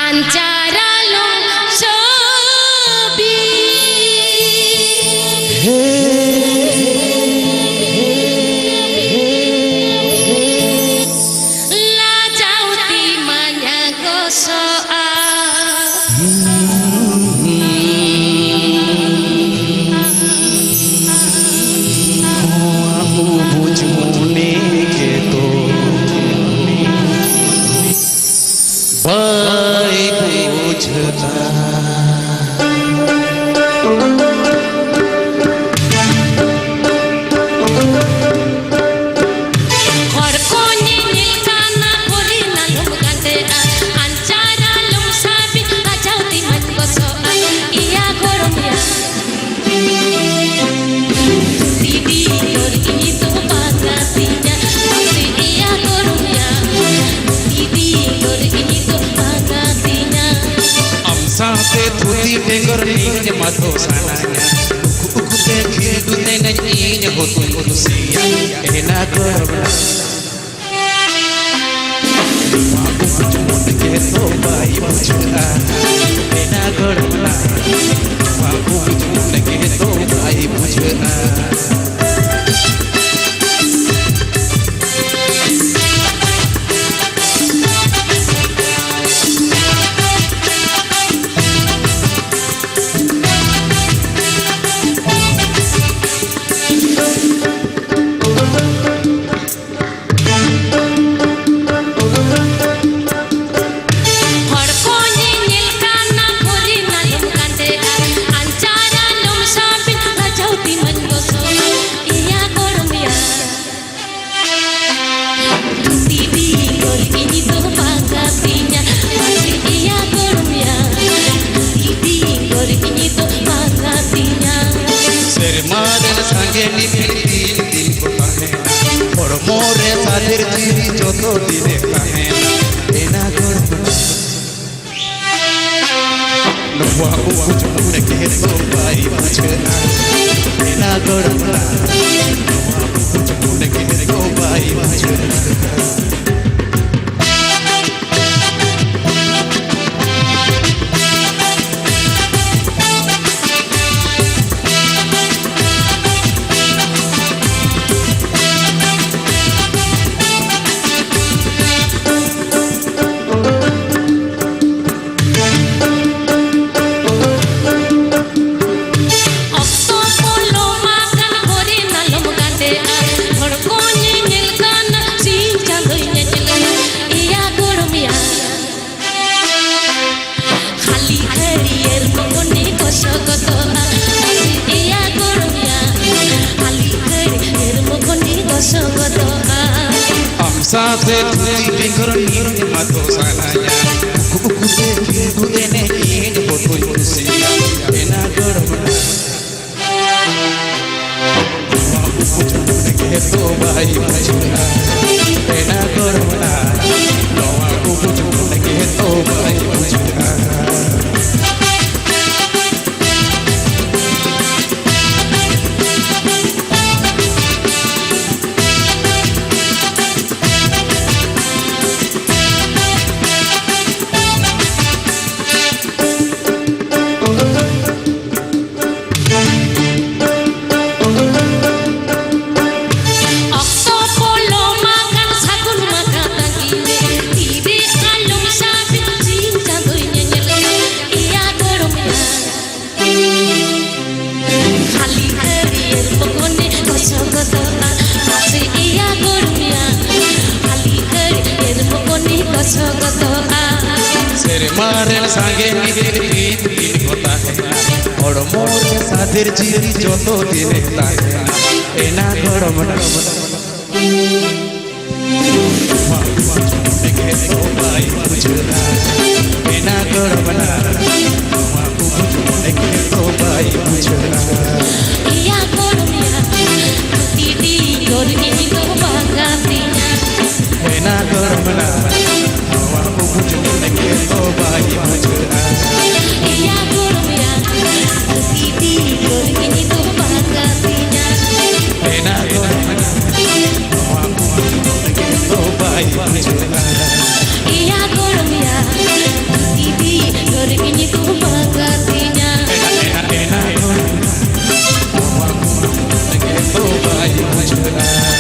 Ancaralum sobi la jauti manyago soa aku bujune keto baik bujana Sampai tuti dengar ni mato sananya, uku dekhi dune naji hotu manusia, enak korban. Aku cuma keto bayi bujana, enak korban. Aku cuma keto bayi bujana. More sadir jiri joto dine kahen ena korban Nuwa ujune keto bai bujana ena korban Nuwa ujune keto bai bujana Sampai tuti dengar ni mato sananya, uku dekhi dune naji hotu manusia, enak korban. Aku cuma keto bayi bujana, enak korban. Aku cuma keto bayi bujana. Seremaren sange ni kota और मोर साथीर जीरी joto dine tahe ena korban keto bai bujana ena korban aku keto bai bujana iya korban titi gor ini to bagatinya ena korban aku keto bai bujana iya korban titi gor ini to bagatinya enak korban aku keto bai bujana iya korban titi ছোড়া